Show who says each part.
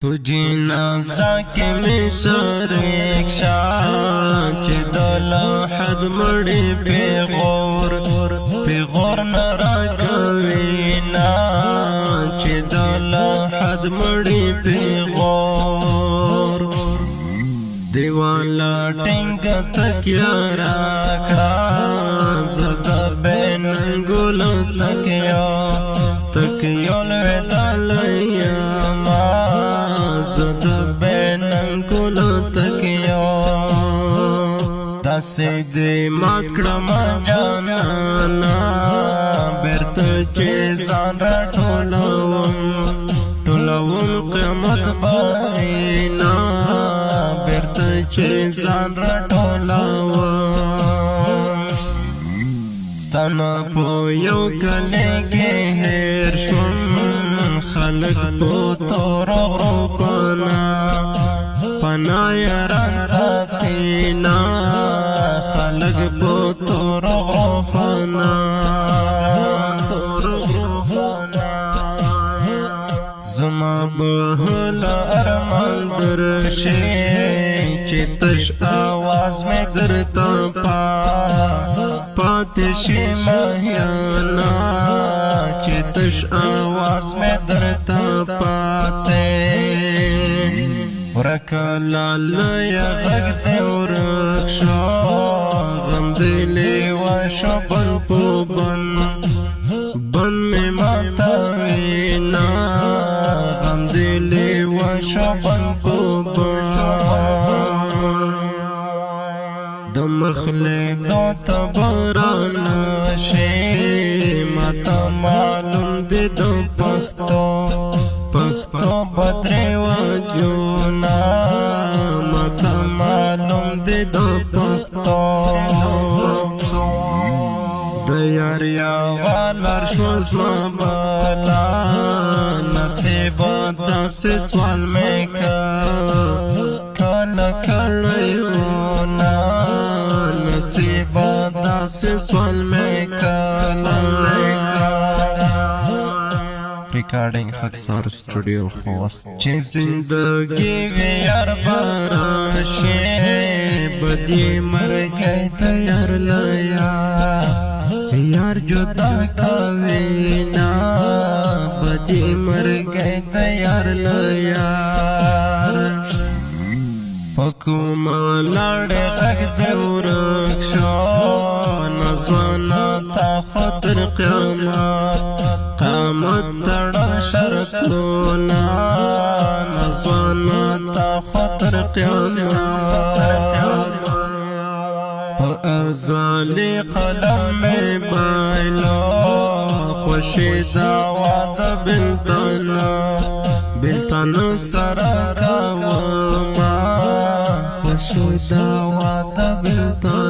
Speaker 1: تو جنازہ کے میں سر ایک شاہ چه دل حد مڑی پیغور نرا کوینا چه دل حد مڑی پیغور دیوالا ٹنگ تکیا راکڑا زدہ بین گل تکیو الویدہ لیاما زد بین گل تکیو داسی زی مکڑم جانانا بیرت چیزان را ٹولوم قیمت بارینا بیرت چیزان را ٹولوم ستانا پو یو کلگی هیر شون خلق پو تور غروپانا پنا یاران ساتینا خلق پو تور غروپانا زما بہل ارمان درشی چی تش آواز میں درتا پاتشی مہیانا چی تش آواز میں درتا پاتے ورکلا لیا غگ دے ورکشو غم دلی وشو بن پو بن میں ماتوینا غم دلی وشو بن پو دمخلی دو تبران شی ماتا معلوم دی دو پختو بدری وجونا ماتا معلوم دی دو پختو دیاریا والر شوز مبالا نصیب داس سوال میں کل کڑیونا نصیب داس سوال میں ریکارڈنگ خکسار اسٹوڈیو خوست چی زندگی ویار باراشی بدی مر گئی تیار لیا یار جدا کوینا بدی مر گئی تیار لیا پکوما لڑے غگ دے ورکشو نزوانا تا خطر قیامت تڑا شرطونا نزوانا تا خطر قیامت ازالی قلم میں بائلو خوشی دعوات بلتانا سرکا وما خوشی دعوات بلتانا